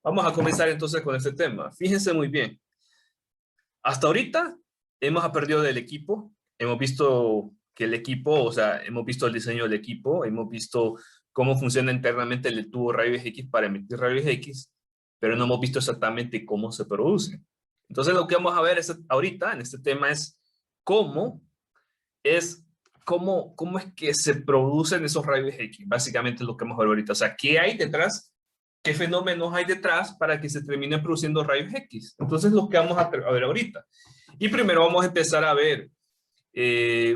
Vamos a comenzar entonces con este tema. Fíjense muy bien. Hasta ahorita hemos aprendido del equipo. Hemos visto que el equipo, o sea, hemos visto el diseño del equipo, hemos visto cómo funciona internamente el tubo rayos X para emitir rayos X, pero no hemos visto exactamente cómo se produce. Entonces lo que vamos a ver ahorita en este tema cómo es, cómo es que se producen esos rayos X. Básicamente lo que vamos a ver ahorita. O sea, ¿qué hay detrás? ¿Qué fenómenos hay detrás para que se terminen produciendo rayos X? Entonces, lo que vamos a ver ahorita. Y primero vamos a empezar a ver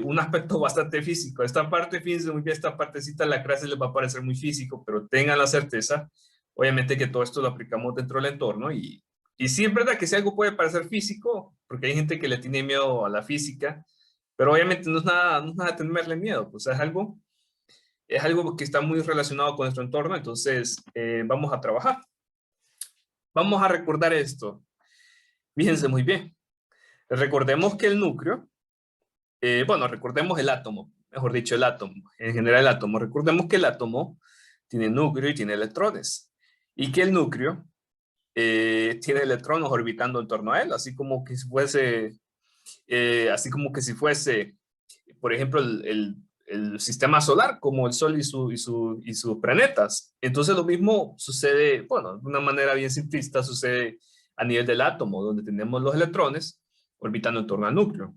un aspecto bastante físico. Esta parte, fíjense muy bien, esta partecita de la clase les va a parecer muy físico, pero tengan la certeza, obviamente, que todo esto lo aplicamos dentro del entorno. Y sí es verdad que si algo puede parecer físico, porque hay gente que le tiene miedo a la física, pero obviamente no es nada de tenerle miedo, pues es algo que está muy relacionado con nuestro entorno, entonces vamos a trabajar. Vamos a recordar esto. Fíjense muy bien. Recordemos que el núcleo, bueno, recordemos el átomo, mejor dicho, el átomo, en general el átomo. Recordemos que el átomo tiene núcleo y tiene electrones. Y que el núcleo tiene electrones orbitando en torno a él, así como que si fuese, por ejemplo, el sistema solar, como el Sol y sus planetas. Entonces lo mismo sucede, bueno, de una manera bien simplista, sucede a nivel del átomo, donde tenemos los electrones orbitando en torno al núcleo.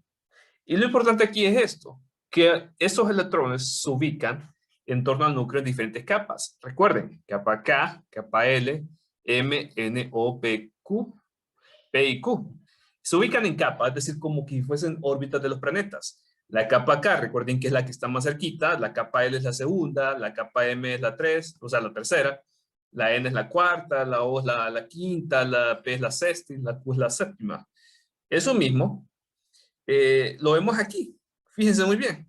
Y lo importante aquí es esto, que esos electrones se ubican en torno al núcleo en diferentes capas. Recuerden, capa K, capa L, M, N, O, P, Q, P y Q. Se ubican en capas, es decir, como que fuesen órbitas de los planetas. La capa K, recuerden que es la que está más cerquita, la capa L es la segunda, la capa M es la 3, o sea, la tercera, la N es la cuarta, la O es la quinta, la P es la sexta y la Q es la séptima. Eso mismo lo vemos aquí. Fíjense muy bien.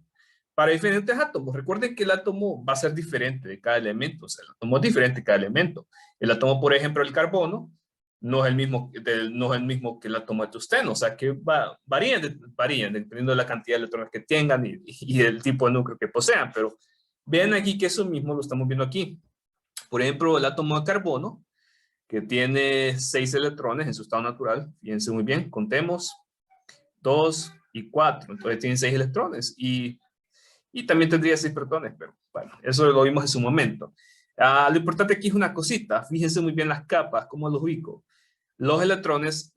Para diferentes átomos, recuerden que el átomo va a ser diferente de cada elemento, o sea, el átomo es diferente de cada elemento. El átomo, por ejemplo, el carbono, no es el mismo que el átomo de tungsteno, o sea, que varían dependiendo de la cantidad de electrones que tengan y el tipo de núcleo que posean, pero vean aquí que eso mismo lo estamos viendo aquí. Por ejemplo, el átomo de carbono, que tiene 6 electrones en su estado natural, fíjense muy bien, contemos, 2 y 4, entonces tienen 6 electrones y también tendría 6 protones, pero bueno, eso lo vimos en su momento. Lo importante aquí es una cosita, fíjense muy bien las capas, cómo los ubico. Los electrones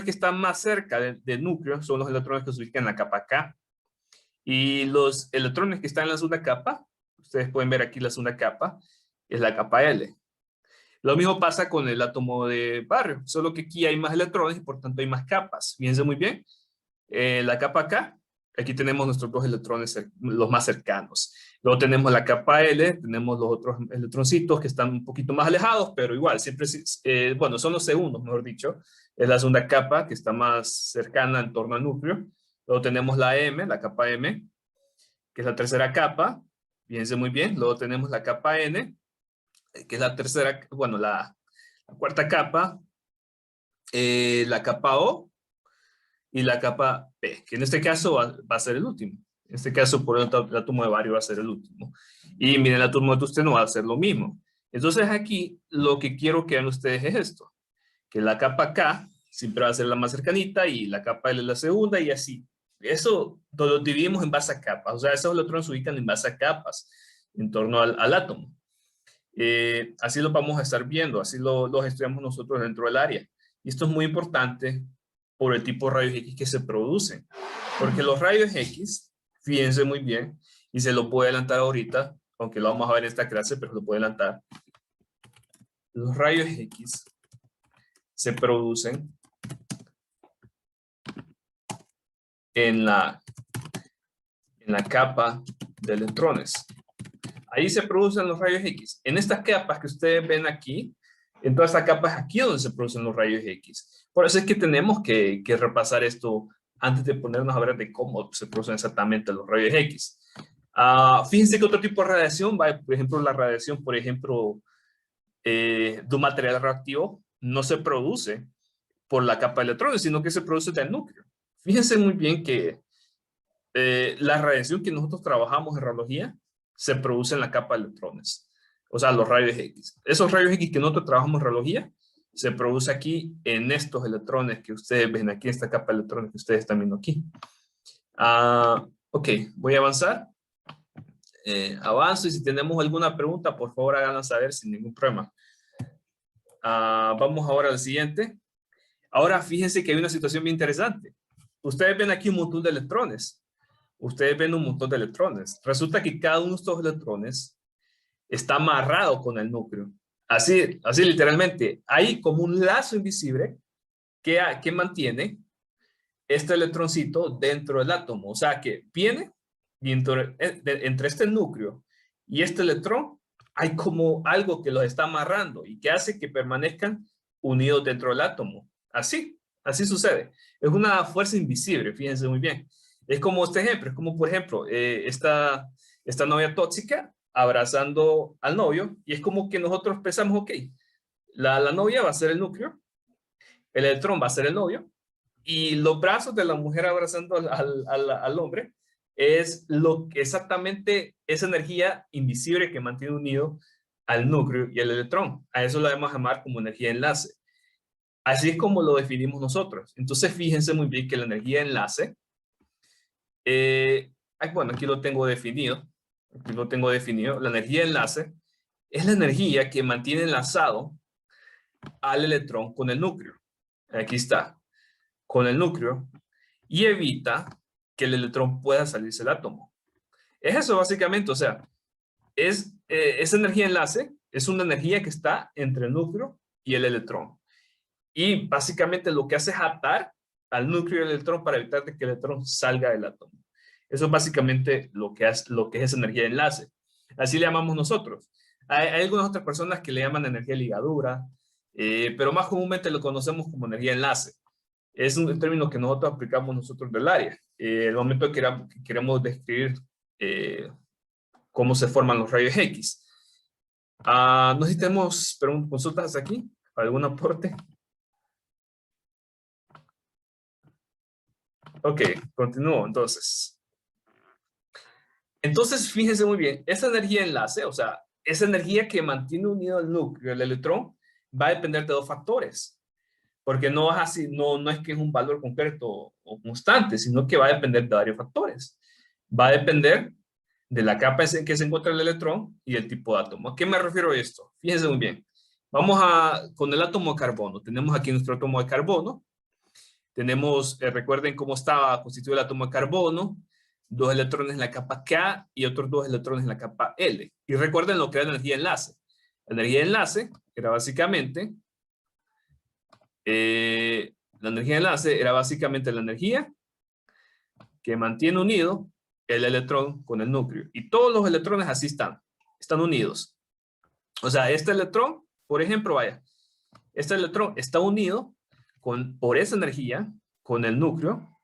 que están más cerca del núcleo son los electrones que se ubican en la capa K. Y los electrones que están en la segunda capa, ustedes pueden ver aquí la segunda capa, es la capa L. Lo mismo pasa con el átomo de bario, solo que aquí hay más electrones y por tanto hay más capas. Fíjense muy bien, la capa K, aquí tenemos nuestros dos electrones, los más cercanos. Luego tenemos la capa L, tenemos los otros electroncitos que están un poquito más alejados, pero igual, siempre, bueno, son los segundos, mejor dicho. Es la segunda capa que está más cercana en torno al núcleo. Luego tenemos la M, la capa M, que es la tercera capa. Fíjense muy bien. Luego tenemos la capa N, que es la tercera, bueno, la cuarta capa. La capa O, y la capa P, que en este caso va a ser el último. En este caso, por ejemplo, el átomo de bario va a ser el último. Y miren, el átomo de tungsteno va a ser lo mismo. Entonces aquí lo que quiero que vean ustedes es esto, que la capa K siempre va a ser la más cercanita y la capa L la segunda y así. Eso lo dividimos en base a capas, o sea, esos electrones se ubican en base a capas en torno al átomo. Así lo vamos a estar viendo, así los estudiamos nosotros dentro del área. Y esto es muy importante por el tipo de rayos X que se producen. Porque los rayos X, fíjense muy bien, y se lo puedo adelantar ahorita, aunque lo vamos a ver en esta clase, pero lo puedo adelantar. Los rayos X se producen en la capa de electrones. Ahí se producen los rayos X. En estas capas que ustedes ven aquí, en todas estas capas aquí donde se producen los rayos X. Por eso es que tenemos que repasar esto antes de ponernos a hablar de cómo se producen exactamente los rayos X. Fíjense que otro tipo de radiación, por ejemplo, la radiación, por ejemplo, de un material reactivo, no se produce por la capa de electrones, sino que se produce del núcleo. Fíjense muy bien que la radiación que nosotros trabajamos en radiología se produce en la capa de electrones, o sea, los rayos X. Esos rayos X que nosotros trabajamos en radiología se produce aquí en estos electrones que ustedes ven aquí, esta capa de electrones que ustedes están viendo aquí. Ok, voy a avanzar. Avanzo y si tenemos alguna pregunta, por favor háganla saber sin ningún problema. Vamos ahora al siguiente. Ahora fíjense que hay una situación bien interesante. Ustedes ven aquí un montón de electrones. Ustedes ven un montón de electrones. Resulta que cada uno de estos electrones está amarrado con el núcleo. Así literalmente. Hay como un lazo invisible que mantiene este electroncito dentro del átomo. O sea que viene y entre este núcleo y este electrón hay como algo que los está amarrando y que hace que permanezcan unidos dentro del átomo. Así sucede. Es una fuerza invisible, fíjense muy bien. Es como este ejemplo, es como por ejemplo esta novia tóxica abrazando al novio y es como que nosotros pensamos, ok, la novia va a ser el núcleo, el electrón va a ser el novio y los brazos de la mujer abrazando al hombre es exactamente esa energía invisible que mantiene unido al núcleo y el electrón. A eso lo debemos llamar como energía de enlace. Así es como lo definimos nosotros. Entonces fíjense muy bien que la energía de enlace, bueno, aquí lo tengo definido. Aquí lo tengo definido. La energía de enlace es la energía que mantiene enlazado al electrón con el núcleo. Aquí está, con el núcleo, y evita que el electrón pueda salirse del átomo. Es eso básicamente, o sea, esa energía de enlace es una energía que está entre el núcleo y el electrón. Y básicamente lo que hace es atar al núcleo y al electrón para evitar que el electrón salga del átomo. Eso es básicamente lo que es esa energía de enlace. Así le llamamos nosotros. Hay algunas otras personas que le llaman energía de ligadura, pero más comúnmente lo conocemos como energía de enlace. Es un término que nosotros aplicamos nosotros del área. El momento que queremos describir cómo se forman los rayos X. No sé si tenemos consultas aquí, algún aporte. Ok, continúo entonces. Entonces, fíjense muy bien, esa energía de enlace, o sea, esa energía que mantiene unido el núcleo, el electrón, va a depender de dos factores. Porque no es así, no es que es un valor concreto o constante, sino que va a depender de varios factores. Va a depender de la capa en que se encuentra el electrón y el tipo de átomo. ¿A qué me refiero a esto? Fíjense muy bien. Vamos con el átomo de carbono. Tenemos aquí nuestro átomo de carbono. Tenemos, recuerden cómo estaba constituido el átomo de carbono. 2 electrones en la capa K y otros 2 electrones en la capa L. Y recuerden lo que era la energía de enlace. La energía de enlace era básicamente la energía de enlace era básicamente la energía que mantiene unido el electrón con el núcleo. Y todos los electrones así están unidos. O sea, este electrón, por ejemplo, vaya, este electrón está unido por esa energía con el núcleo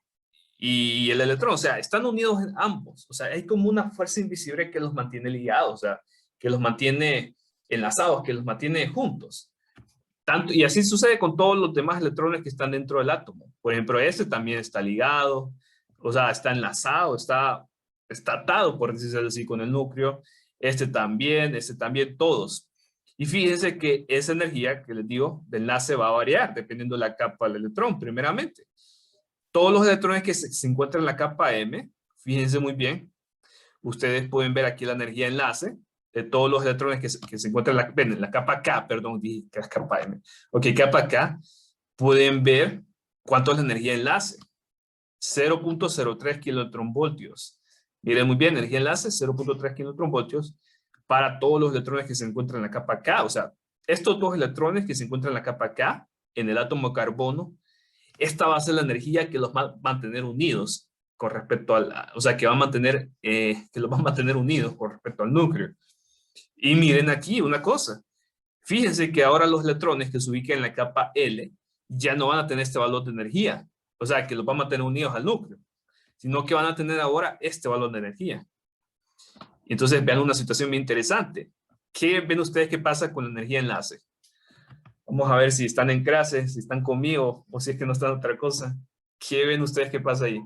y el electrón. O sea, están unidos en ambos. O sea, hay como una fuerza invisible que los mantiene ligados, o sea, que los mantiene enlazados, que los mantiene juntos. Y así sucede con todos los demás electrones que están dentro del átomo. Por ejemplo, este también está ligado, o sea, está enlazado, está atado, por decirlo así, con el núcleo. Este también, todos. Y fíjense que esa energía que les digo de enlace va a variar dependiendo de la capa del electrón, primeramente. Todos los electrones que se encuentran en la capa M, fíjense muy bien, ustedes pueden ver aquí la energía de enlace de todos los electrones que se encuentran en la capa K, perdón, dije que es capa M. Ok, capa K, pueden ver cuánto es la energía de enlace. 0.03 kilotronvoltios. Miren muy bien, energía de enlace 0.3 kilotronvoltios para todos los electrones que se encuentran en la capa K. O sea, estos 2 electrones que se encuentran en la capa K, en el átomo de carbono, esta va a ser la energía que los va a mantener unidos con respecto o sea, que los va a mantener unidos con respecto al núcleo. Y miren aquí una cosa. Fíjense que ahora los electrones que se ubican en la capa L ya no van a tener este valor de energía. O sea, que los va a mantener unidos al núcleo. Sino que van a tener ahora este valor de energía. Y entonces vean una situación muy interesante. ¿Qué ven ustedes que pasa con la energía de enlace? Vamos a ver si están en clase, si están conmigo o si es que no están en otra cosa. ¿Qué ven ustedes que pasa ahí?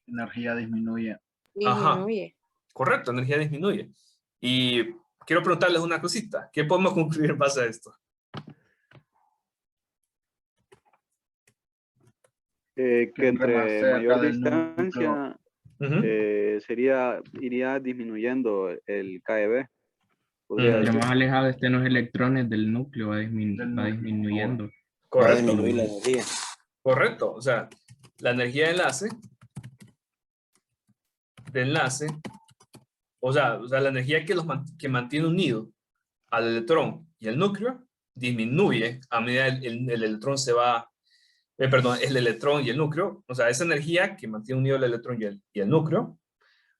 Energía disminuye. Ajá, correcto, energía disminuye. Y quiero preguntarles una cosita. ¿Qué podemos concluir en base a esto? Que entre más cerca mayor del distancia iría disminuyendo el KEB. Podría Entre decir. más alejado estén los electrones del núcleo, va núcleo. disminuyendo. Va a Correcto. disminuir la energía. Correcto. O sea, la energía de enlace, o sea la energía que mantiene unido al electrón y al núcleo disminuye a medida el electrón se va, perdón, el electrón y el núcleo, o sea, esa energía que mantiene unido el electrón y el núcleo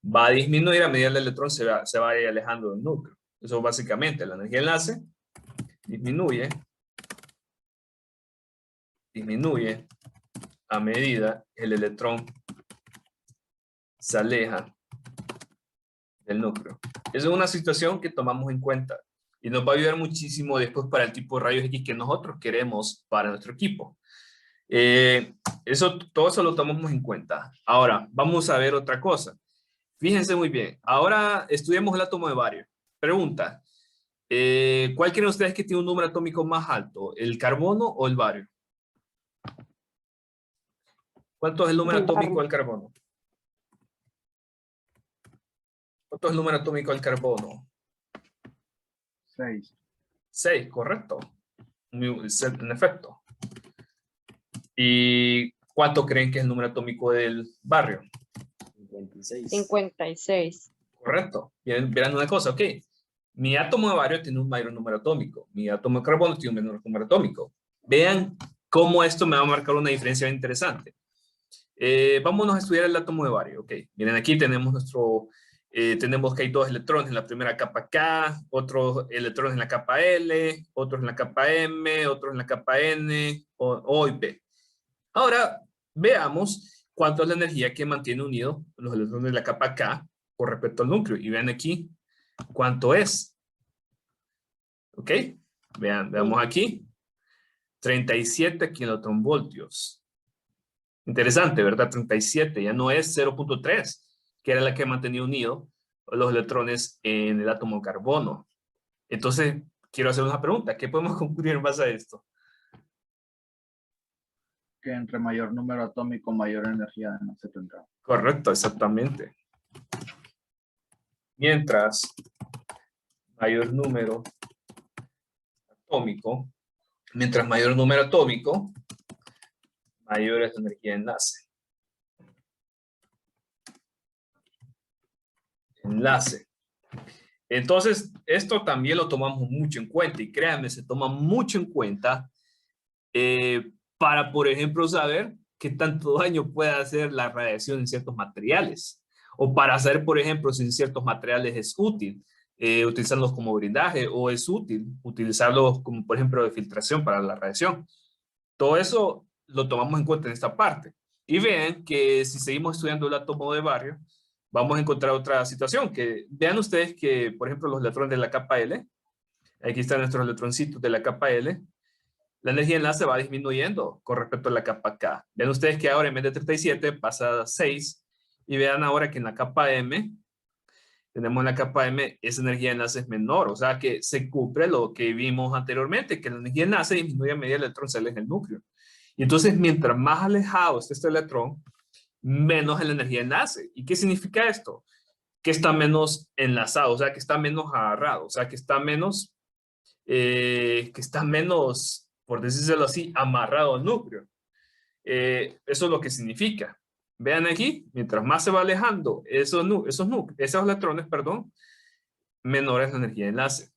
va a disminuir a medida el electrón se va alejando del núcleo. Eso básicamente, la energía de enlace disminuye a medida el electrón se aleja del núcleo. Esa es una situación que tomamos en cuenta y nos va a ayudar muchísimo después para el tipo de rayos X que nosotros queremos para nuestro equipo. Todo eso lo tomamos en cuenta. Ahora, vamos a ver otra cosa. Fíjense muy bien. Ahora estudiemos el átomo de bario. Pregunta. ¿Cuál creen ustedes que tiene un número atómico más alto? ¿El carbono o el bario? ¿Cuánto es el número atómico del carbono? ¿Cuánto es el número atómico del carbono? 6. 6, correcto. En efecto. ¿Y cuánto creen que es el número atómico del bario? 56. 56. Correcto. Verán una cosa, ok. Mi átomo de bario tiene un mayor número atómico. Mi átomo de carbono tiene un menor número atómico. Vean cómo esto me va a marcar una diferencia interesante. Vámonos a estudiar el átomo de bario. Ok, miren aquí tenemos tenemos que hay dos electrones en la primera capa K, otros electrones en la capa L, otros en la capa M, otros en la capa N, O y P. Ahora, veamos cuánto es la energía que mantiene unidos los electrones de la capa K con respecto al núcleo. Y vean aquí cuánto es. ¿Ok? Veamos aquí. 37 kilotronvoltios. Interesante, ¿verdad? 37, ya no es 0.3, que era la que mantenía unido los electrones en el átomo de carbono. Entonces, quiero hacer una pregunta. ¿Qué podemos concluir en base a esto? Que entre mayor número atómico, mayor energía no se tendrá. Correcto, exactamente. Mientras mayor número atómico, mayor es la energía de enlace. Entonces, esto también lo tomamos mucho en cuenta y créanme, se toma mucho en cuenta para, por ejemplo, saber qué tanto daño puede hacer la radiación en ciertos materiales o para saber, por ejemplo, si en ciertos materiales es útil utilizarlos como blindaje o es útil utilizarlos como, por ejemplo, de filtración para la radiación. Todo eso lo tomamos en cuenta en esta parte. Y vean que si seguimos estudiando el átomo de bario, vamos a encontrar otra situación. Que vean ustedes que, por ejemplo, los electrones de la capa L, aquí están nuestros electroncitos de la capa L, la energía de enlace va disminuyendo con respecto a la capa K. Vean ustedes que ahora en vez de 37 pasa a 6. Y vean ahora que en la capa M, tenemos en la capa M, esa energía de enlace es menor. O sea que se cumple lo que vimos anteriormente, que la energía de enlace disminuye a medida que el electrón sale del núcleo. Y entonces, mientras más alejado esté este electrón, menos es la energía de enlace. ¿Y qué significa esto? Que está menos enlazado, o sea, que está menos agarrado, o sea, que está menos, por decírselo así, amarrado al núcleo. Eso es lo que significa. Vean aquí, mientras más se va alejando esos electrones, perdón, menor es la energía de enlace.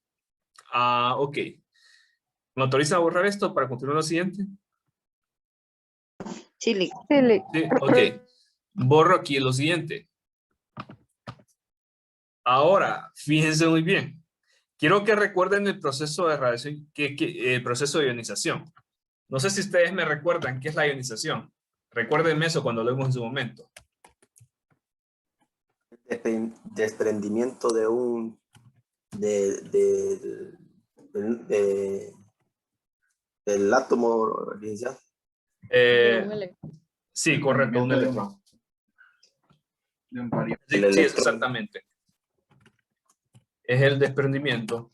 Ok. ¿Me autoriza a borrar esto para continuar lo siguiente? Chile. Sí, ok. Borro aquí lo siguiente. Ahora, fíjense muy bien. Quiero que recuerden el proceso de radiación, el proceso de ionización. No sé si ustedes me recuerdan qué es la ionización. Recuérdenme eso cuando lo vimos en su momento. Desprendimiento de un del átomo, licenciado. Sí, correcto, un electrón. De un bario. Sí, sí, exactamente. es el desprendimiento.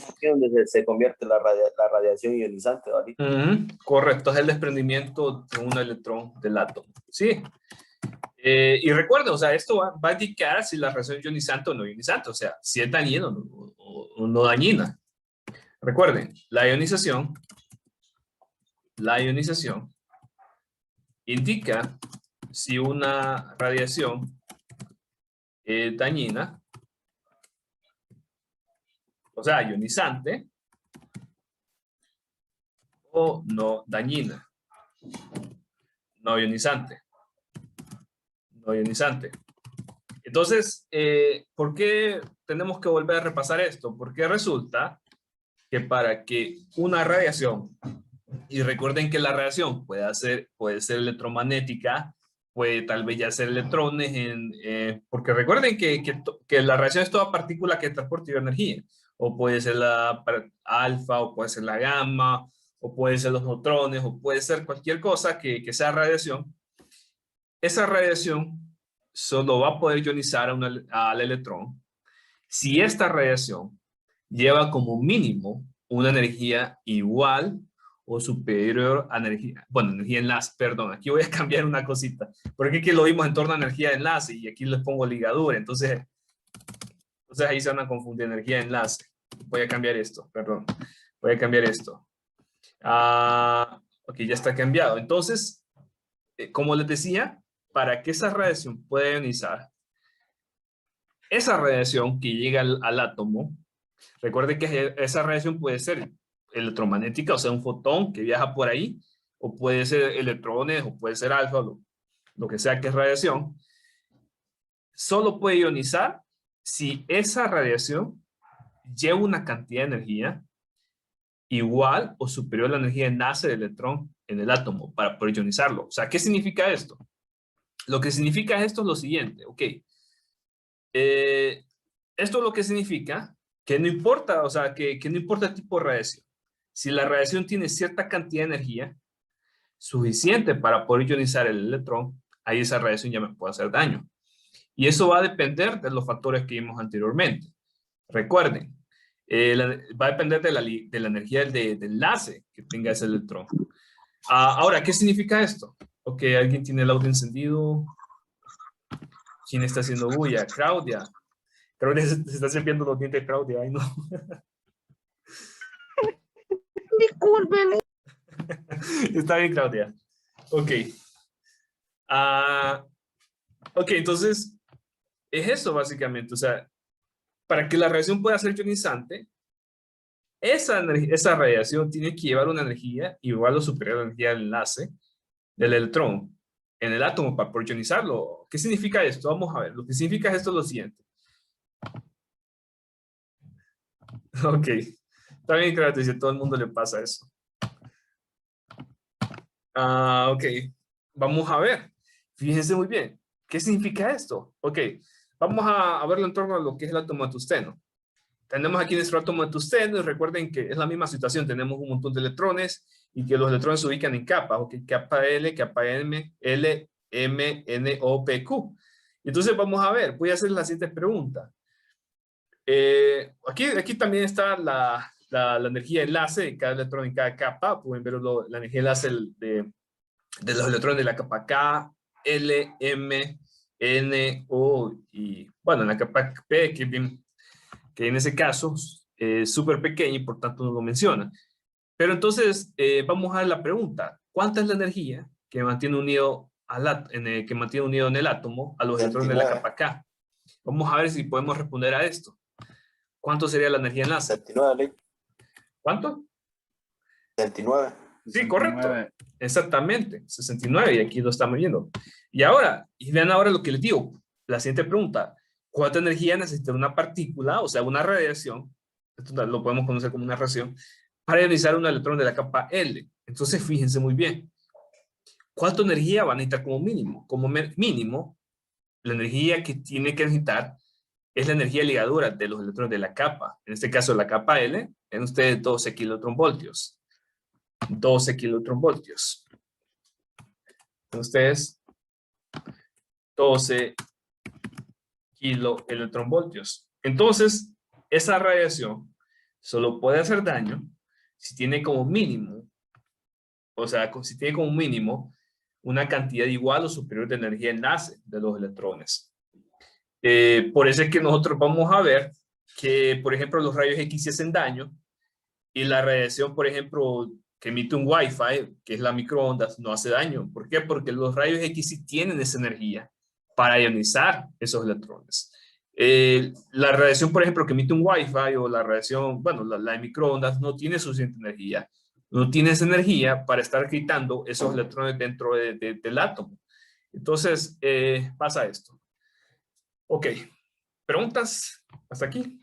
Aquí es donde se convierte la radiación ionizante, ¿vale? Correcto, es el desprendimiento de un electrón del átomo. Sí. Y recuerden, o sea, esto va a indicar si la radiación es ionizante o no ionizante, o sea, si es dañina o no dañina. Recuerden, la ionización indica si una radiación es dañina, o sea, ionizante, o no dañina. No ionizante. No ionizante. Entonces, ¿por qué tenemos que volver a repasar esto? Porque resulta que para que una radiación, y recuerden que la radiación puede ser electromagnética, puede tal vez ya ser electrones, porque recuerden que la radiación es toda partícula que transporta energía, o puede ser la alfa, o puede ser la gamma, o puede ser los neutrones, o puede ser cualquier cosa que sea radiación. Esa radiación solo va a poder ionizar al electrón si esta radiación lleva como mínimo una energía igual o superior a energía enlace, perdón, aquí voy a cambiar una cosita, porque aquí lo vimos en torno a energía de enlace y aquí les pongo ligadura, entonces ahí se van a confundir energía de enlace. Voy a cambiar esto, perdón, voy a cambiar esto. Ok, ya está cambiado. Entonces, como les decía, para que esa radiación pueda ionizar, esa radiación que llega al átomo, recuerde que esa radiación puede ser electromagnética, o sea, un fotón que viaja por ahí, o puede ser electrones, o puede ser alfa, lo que sea que es radiación. Solo puede ionizar si esa radiación lleva una cantidad de energía igual o superior a la energía de enlace del electrón en el átomo para poder ionizarlo. O sea, ¿qué significa esto? Lo que significa esto es lo siguiente, ok. Esto lo que significa que no importa, o sea, que no importa el tipo de radiación. Si la radiación tiene cierta cantidad de energía suficiente para poder ionizar el electrón, ahí esa radiación ya me puede hacer daño. Y eso va a depender de los factores que vimos anteriormente. Recuerden, va a depender de la energía de enlace que tenga ese electrón. Ahora, ¿qué significa esto? Ok, ¿alguien tiene el audio encendido? ¿Quién está haciendo bulla? Claudia. Claudia se está cepillando los dientes, Claudia. Ay, no. Disculpen. Está bien, Claudia. Ok. Ok, entonces, es eso básicamente. O sea, para que la radiación pueda ser ionizante, esa radiación tiene que llevar una energía igual o superior a la energía del enlace del electrón en el átomo para poder ionizarlo. ¿Qué significa esto? Vamos a ver. Lo que significa esto es lo siguiente. Ok. Está bien, claro, si a todo el mundo le pasa eso. Ok. Vamos a ver. Fíjense muy bien. ¿Qué significa esto? Ok. Vamos a verlo en torno a lo que es el átomo de tungsteno. Tenemos aquí nuestro átomo de tungsteno y recuerden que es la misma situación. Tenemos un montón de electrones y que los electrones se ubican en capas. Ok, capa L, capa M, L, M, N, O, P, Q. Entonces vamos a ver. Voy a hacer la siguiente pregunta. Aquí también está la energía de enlace de cada electrón en cada capa. Pueden ver la energía de enlace de los electrones de la capa K, L, M, N, O y bueno, en la capa P, que en ese caso es súper pequeña y por tanto no lo menciona. Pero entonces vamos a ver la pregunta. ¿Cuánta es la energía que mantiene unido, en el átomo a los electrones de la capa K? Vamos a ver si podemos responder a esto. ¿Cuánto sería la energía enlace? 69, ¿Cuánto? 69. Sí, correcto. Exactamente, 69, y aquí lo estamos viendo. Y ahora, vean ahora lo que les digo. La siguiente pregunta. ¿Cuánta energía necesita una partícula, o sea, una radiación? Esto lo podemos conocer como una radiación, para ionizar un electrón de la capa L. Entonces, fíjense muy bien. ¿Cuánta energía va a necesitar como mínimo? Como mínimo, la energía que tiene que necesitar es la energía de ligadura de los electrones de la capa. En este caso, la capa L, en ustedes 12 kilotronvoltios. 12 kilotronvoltios. En ustedes 12 kiloelectronvoltios. Entonces, esa radiación solo puede hacer daño si tiene como mínimo, o sea, si tiene como mínimo una cantidad igual o superior de energía de enlace de los electrones. Por eso es que nosotros vamos a ver que, por ejemplo, los rayos X sí hacen daño y la radiación, por ejemplo, que emite un Wi-Fi, que es la microondas, no hace daño. ¿Por qué? Porque los rayos X sí tienen esa energía para ionizar esos electrones. La radiación, por ejemplo, que emite un Wi-Fi o la radiación, bueno, la de microondas no tiene suficiente energía. No tiene esa energía para estar quitando esos electrones dentro del átomo. Entonces, pasa esto. Ok. ¿Preguntas hasta aquí?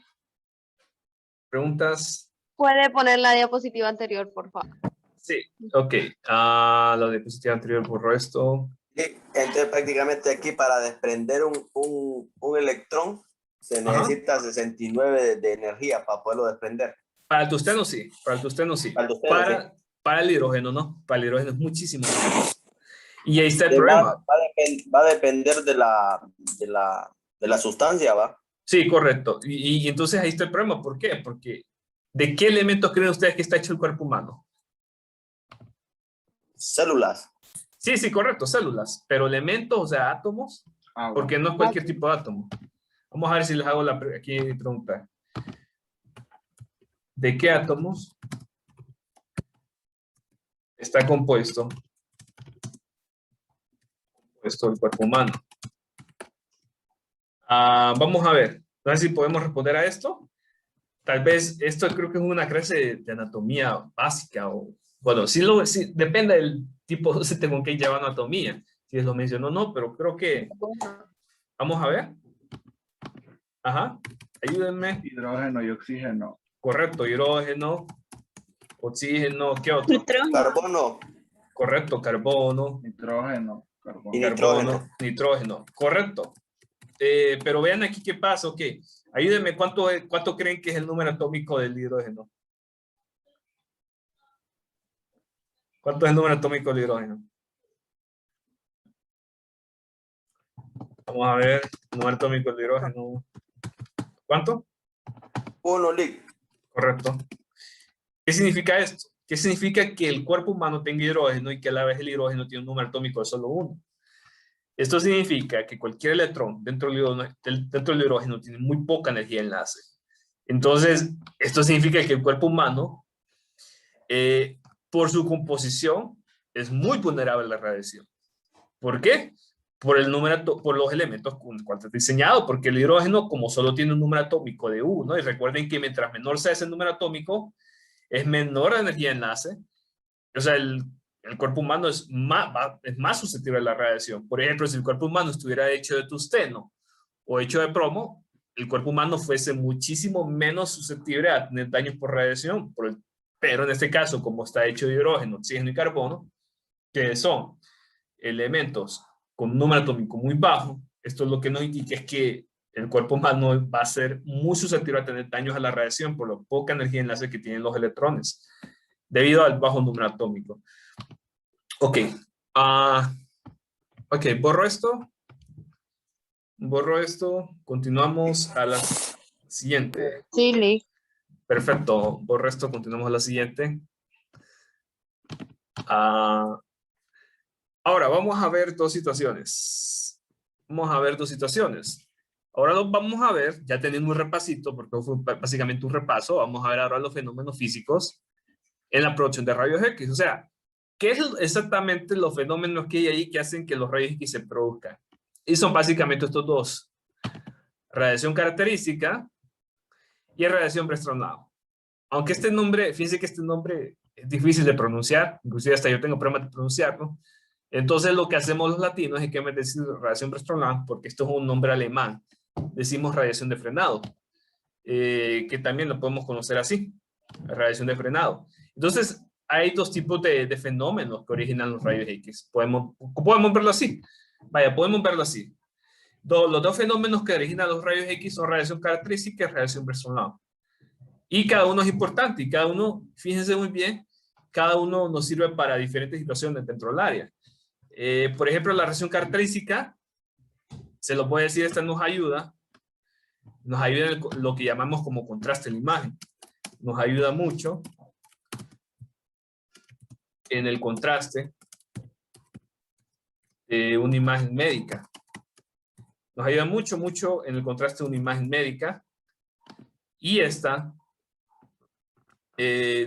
¿Preguntas? Puede poner la diapositiva anterior, por favor. Sí. Ok. La diapositiva anterior borro esto. Entonces prácticamente aquí para desprender un electrón se necesita 69 de energía para poderlo desprender. Para el tungsteno sí. Para el tungsteno sí. Para el tungsteno, sí. Para el hidrógeno no. Para el hidrógeno es muchísimo menos. Y ahí está el Va problema. a depender de la sustancia, ¿va? Sí, correcto. Y entonces ahí está el problema. ¿Por qué? Porque ¿de qué elementos creen ustedes que está hecho el cuerpo humano? Células. Sí, sí, correcto, células. Pero elementos, o sea, átomos, porque no es cualquier tipo de átomo. Vamos a ver si les hago aquí pregunta. ¿De qué átomos está compuesto el cuerpo humano? Vamos a ver. No sé si podemos responder a esto. Tal vez esto creo que es una clase de anatomía básica. O, bueno, sí depende del tipo de sistema que lleva anatomía. Si lo mencionó o no, pero creo que... Vamos a ver. Ajá. Ayúdenme. Hidrógeno y oxígeno. Correcto. Hidrógeno, oxígeno, ¿qué otro? Carbono. Correcto. Carbono. Nitrógeno. Carbono. Y nitrógeno. Nitrógeno. Correcto. Pero vean aquí qué pasa. Ok. Ayúdenme. ¿Cuánto creen que es el número atómico del hidrógeno? ¿Cuánto es el número atómico del hidrógeno? Vamos a ver. El número atómico del hidrógeno. ¿Cuánto? 1, Lic. Correcto. ¿Qué significa esto? ¿Qué significa que el cuerpo humano tenga hidrógeno y que a la vez el hidrógeno tiene un número atómico de solo 1? Esto significa que cualquier electrón dentro del hidrógeno tiene muy poca energía de enlace. Entonces, esto significa que el cuerpo humano, por su composición, es muy vulnerable a la radiación. ¿Por qué? Por los elementos con los cuales está diseñado, porque el hidrógeno, como solo tiene un número atómico de 1, y recuerden que mientras menor sea ese número atómico, es menor la energía de enlace. O sea, el cuerpo humano es más susceptible a la radiación. Por ejemplo, si el cuerpo humano estuviera hecho de tungsteno o hecho de plomo, el cuerpo humano fuese muchísimo menos susceptible a tener daños por radiación. Pero en este caso, como está hecho de hidrógeno, oxígeno y carbono, que son elementos con un número atómico muy bajo, esto es lo que nos indica es que el cuerpo humano va a ser muy susceptible a tener daños a la radiación por la poca energía de enlace que tienen los electrones, debido al bajo número atómico. Ok. Ok, borro esto. Borro esto. Continuamos a la siguiente. Sí, Lic. Perfecto. Borro esto. Continuamos a la siguiente. Ahora, vamos a ver dos situaciones. Ahora los vamos a ver, ya teniendo un repasito, porque fue básicamente un repaso, vamos a ver ahora los fenómenos físicos en la producción de rayos X. O sea, ¿qué es exactamente los fenómenos que hay ahí que hacen que los rayos X se produzcan? Y son básicamente estos dos. Radiación característica y radiación Brezhnev. Aunque este nombre, fíjense que este nombre es difícil de pronunciar, inclusive hasta yo tengo problemas de pronunciarlo. Entonces lo que hacemos los latinos es que me decir radiación Brezhnev, porque esto es un nombre alemán. Decimos radiación de frenado, que también lo podemos conocer así, radiación de frenado. Entonces hay dos tipos de fenómenos que originan los rayos X. Podemos verlo así. Vaya, podemos verlo así. Los dos fenómenos que originan los rayos X son radiación característica y radiación Brezhnev. Y cada uno es importante y cada uno, fíjense muy bien, cada uno nos sirve para diferentes situaciones dentro del área. Por ejemplo, la radiación característica, se lo puede decir, esta nos ayuda nos ayuda en lo que llamamos como contraste en la imagen. Nos ayuda mucho en el contraste de una imagen médica. Nos ayuda mucho en el contraste de una imagen médica. Y esta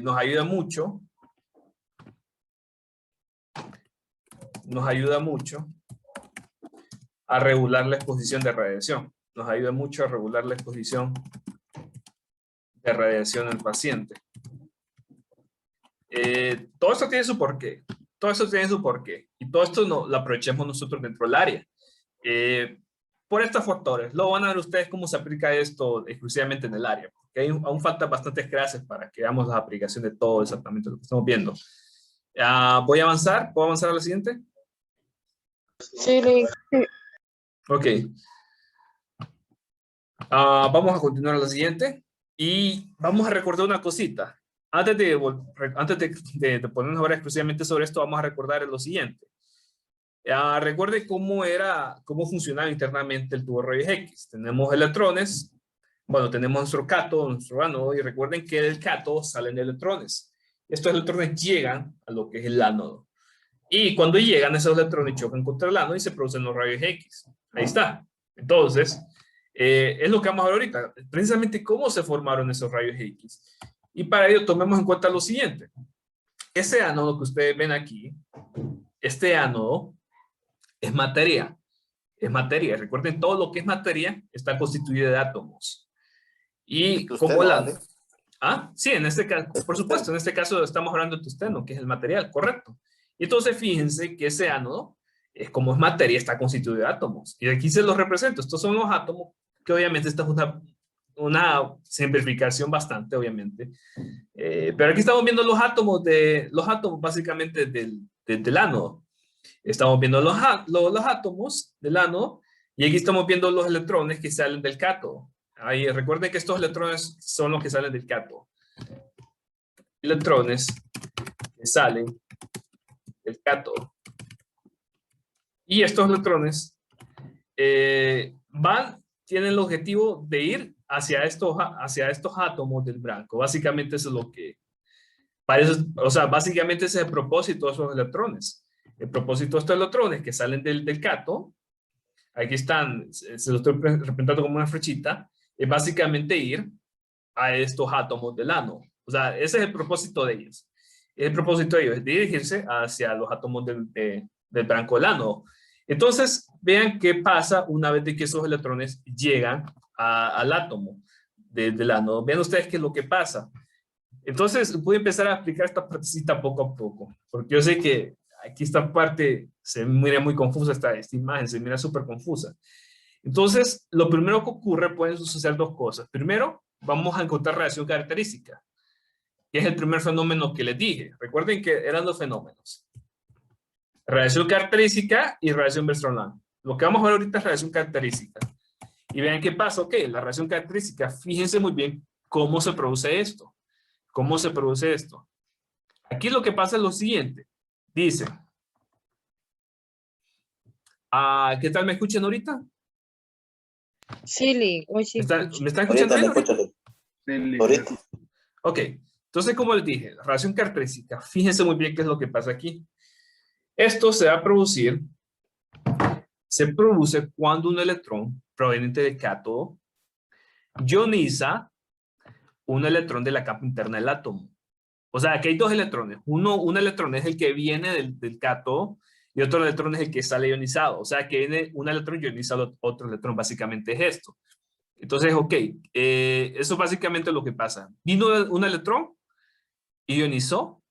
nos ayuda mucho a regular la exposición de radiación. Nos ayuda mucho a regular la exposición de radiación al paciente. Todo esto tiene su porqué. Todo esto tiene su porqué. Y todo esto lo aprovechemos nosotros dentro del área. Por estos factores. Luego van a ver ustedes cómo se aplica esto exclusivamente en el área. Porque aún faltan bastantes clases para que veamos la aplicación de todo exactamente lo que estamos viendo. Voy a avanzar. ¿Puedo avanzar a la siguiente? Sí, Ok. Vamos a continuar a la siguiente. Y vamos a recordar una cosita. Antes de ponernos ahora exclusivamente sobre esto, vamos a recordar lo siguiente. Recuerde cómo funcionaba internamente el tubo de rayos X. Tenemos electrones, bueno, tenemos nuestro cátodo, nuestro ánodo, y recuerden que del cátodo salen electrones. Estos electrones llegan a lo que es el ánodo. Y cuando llegan, esos electrones chocan contra el ánodo y se producen los rayos X. Ahí está. Entonces, es lo que vamos a ver ahorita. Precisamente cómo se formaron esos rayos X. Y para ello tomemos en cuenta lo siguiente. Ese ánodo que ustedes ven aquí, este ánodo es materia. Es materia. Recuerden, todo lo que es materia está constituido de átomos. Y como sí, en este caso, por supuesto, en este caso estamos hablando de tungsteno, que es el material, correcto. Y entonces fíjense que ese ánodo, como es materia, está constituido de átomos. Y aquí se los represento. Estos son los átomos, que obviamente esta es una simplificación bastante, obviamente. Pero aquí estamos viendo los átomos básicamente del ánodo. Estamos viendo los átomos del ánodo y aquí estamos viendo los electrones que salen del cátodo. Ahí recuerden que estos electrones son los que salen del cátodo. Electrones que salen del cátodo. Y estos electrones tienen el objetivo de ir hacia estos átomos del blanco. Básicamente eso es lo que parece, o sea, básicamente ese es el propósito de esos electrones. El propósito de estos electrones que salen del cátodo, aquí están, se lo estoy representando como una flechita, es básicamente ir a estos átomos del ánodo. O sea, ese es el propósito de ellos. El propósito de ellos es dirigirse hacia los átomos del blanco del ánodo. Entonces, vean qué pasa una vez de que esos electrones llegan al átomo del ánodo. Vean ustedes qué es lo que pasa. Entonces, voy a empezar a explicar esta partecita poco a poco, porque yo sé que aquí esta parte se mira muy confusa, esta imagen se mira súper confusa. Entonces, lo primero que ocurre, pueden suceder dos cosas. Primero, vamos a encontrar radiación característica, que es el primer fenómeno que les dije. Recuerden que eran dos fenómenos. Radiación característica y radiación Bressoniana. Lo que vamos a ver ahorita es radiación característica. Y vean qué pasa. Ok, la radiación característica, fíjense muy bien cómo se produce esto. ¿Cómo se produce esto? Aquí lo que pasa es lo siguiente. Dice, ¿qué tal me escuchan ahorita? Sí, hoy sí. ¿Me están escuchando bien? Ahorita. Ok, entonces como les dije, la radiación característica, fíjense muy bien qué es lo que pasa aquí. Esto se produce cuando un electrón proveniente del cátodo ioniza un electrón de la capa interna del átomo. O sea, aquí hay dos electrones. Un electrón es el que viene del cátodo y otro electrón es el que sale ionizado. O sea, que viene un electrón ioniza otro electrón. Básicamente es esto. Entonces, ok, eso básicamente es lo que pasa. Vino un electrón, ionizó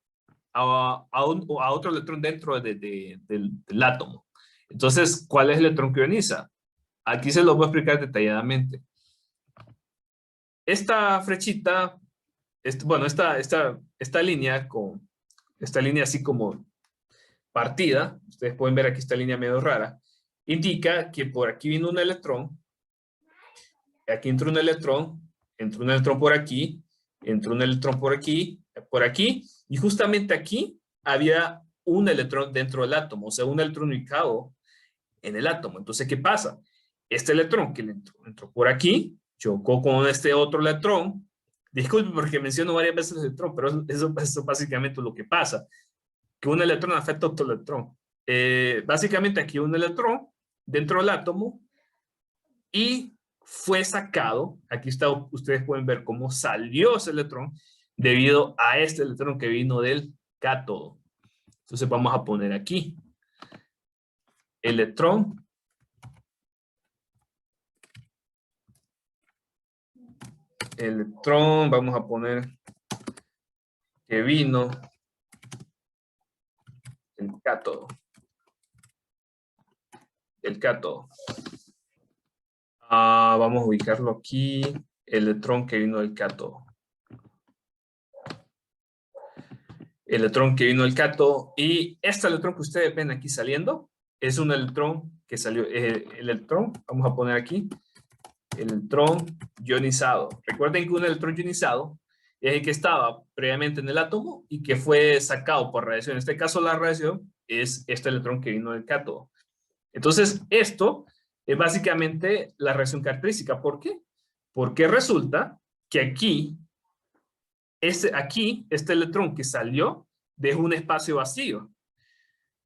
a otro electrón dentro del átomo. Entonces, ¿cuál es el electrón que ioniza? Aquí se lo voy a explicar detalladamente. Esta flechita, esta línea así como partida, ustedes pueden ver aquí esta línea medio rara, indica que por aquí vino un electrón, aquí entró un electrón por aquí, entró un electrón por aquí, y justamente aquí había un electrón dentro del átomo, o sea, un electrón ubicado en el átomo. Entonces, ¿qué pasa? Este electrón que entró por aquí, chocó con este otro electrón. Disculpe porque menciono varias veces el electrón, pero eso básicamente es lo que pasa, que un electrón afecta a otro electrón. Básicamente aquí un electrón dentro del átomo y fue sacado, aquí está, ustedes pueden ver cómo salió ese electrón debido a este electrón que vino del cátodo. Entonces vamos a poner aquí electrón vamos a poner que vino del cátodo. El cátodo. Vamos a ubicarlo aquí, electrón que vino del cátodo. Electrón que vino del cátodo, y este electrón que ustedes ven aquí saliendo, es un electrón que salió, vamos a poner aquí, electrón ionizado. Recuerden que un electrón ionizado es el que estaba previamente en el átomo y que fue sacado por radiación. En este caso la radiación es este electrón que vino del cátodo. Entonces esto es básicamente la reacción característica. ¿Por qué? Porque resulta que aquí, este electrón que salió dejó un espacio vacío.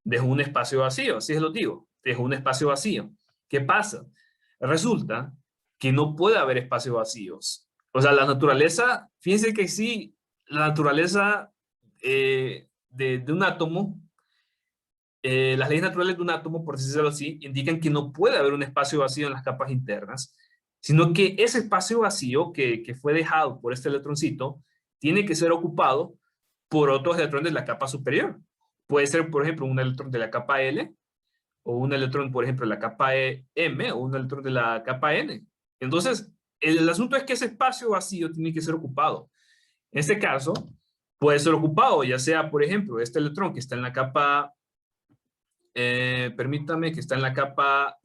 Dejó un espacio vacío, así es lo digo. Dejó un espacio vacío. ¿Qué pasa? Resulta que no puede haber espacios vacíos. O sea, la naturaleza, fíjense que sí, la naturaleza de un átomo, las leyes naturales de un átomo, por decirlo así, indican que no puede haber un espacio vacío en las capas internas, sino que ese espacio vacío que fue dejado por este electroncito tiene que ser ocupado por otros electrones de la capa superior. Puede ser, por ejemplo, un electrón de la capa L, o un electrón, por ejemplo, de la capa M, o un electrón de la capa N. Entonces, el asunto es que ese espacio vacío tiene que ser ocupado. En este caso, puede ser ocupado, ya sea, por ejemplo, este electrón que está en la capa, permítame, que está en la capa,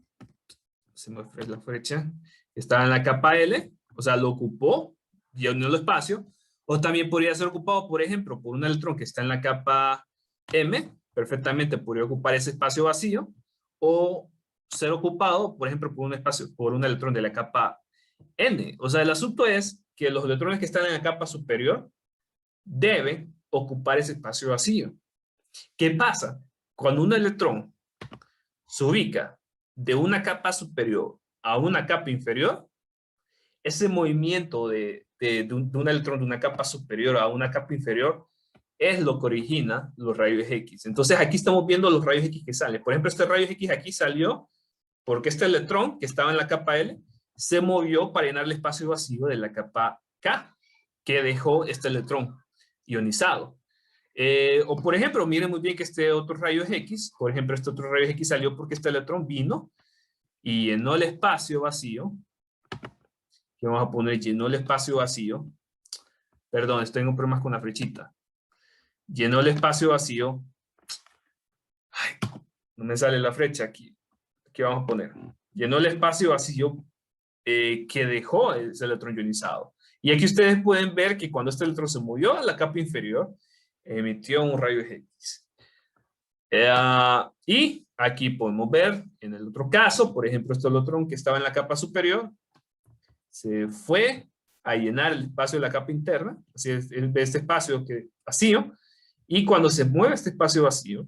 se me fue la flecha, está en la capa L, o sea, lo ocupó, llenó el espacio, o también podría ser ocupado, por ejemplo, por un electrón que está en la capa M, perfectamente podría ocupar ese espacio vacío, o ser ocupado, por ejemplo, por un electrón de la capa N. O sea, el asunto es que los electrones que están en la capa superior deben ocupar ese espacio vacío. ¿Qué pasa? Cuando un electrón se ubica de una capa superior a una capa inferior, ese movimiento de un electrón de una capa superior a una capa inferior es lo que origina los rayos X. Entonces aquí estamos viendo los rayos X que salen. Por ejemplo, este rayo X aquí salió porque este electrón que estaba en la capa L se movió para llenar el espacio vacío de la capa K que dejó este electrón ionizado. O por ejemplo, miren muy bien que este otro rayo X, por ejemplo, este otro rayo X salió porque este electrón vino y llenó el espacio vacío. Que vamos a poner, llenó el espacio vacío. Perdón, tengo problemas con la flechita. Llenó el espacio vacío. Ay, no me sale la flecha aquí. ¿Qué vamos a poner? Llenó el espacio vacío que dejó ese electrón ionizado. Y aquí ustedes pueden ver que cuando este electrón se movió a la capa inferior, emitió un rayo X. Y aquí podemos ver, en el otro caso, por ejemplo, este electrón que estaba en la capa superior, se fue a llenar el espacio de la capa interna, así es, este espacio vacío, y cuando se mueve este espacio vacío,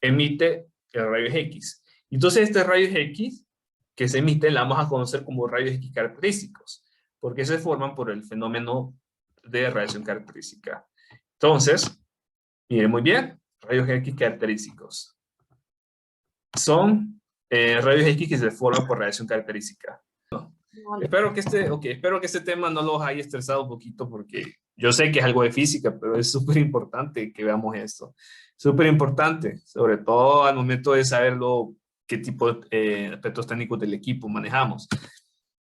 emite el rayo X. Entonces este rayo X que se emite la vamos a conocer como rayos X característicos, porque se forman por el fenómeno de radiación característica. Entonces, miren muy bien, rayos X característicos. Son rayos X que se forman por radiación característica. Espero que este tema no los haya estresado un poquito, porque yo sé que es algo de física, pero es súper importante que veamos esto. Súper importante, sobre todo al momento de saber qué tipo de aspectos técnicos del equipo manejamos.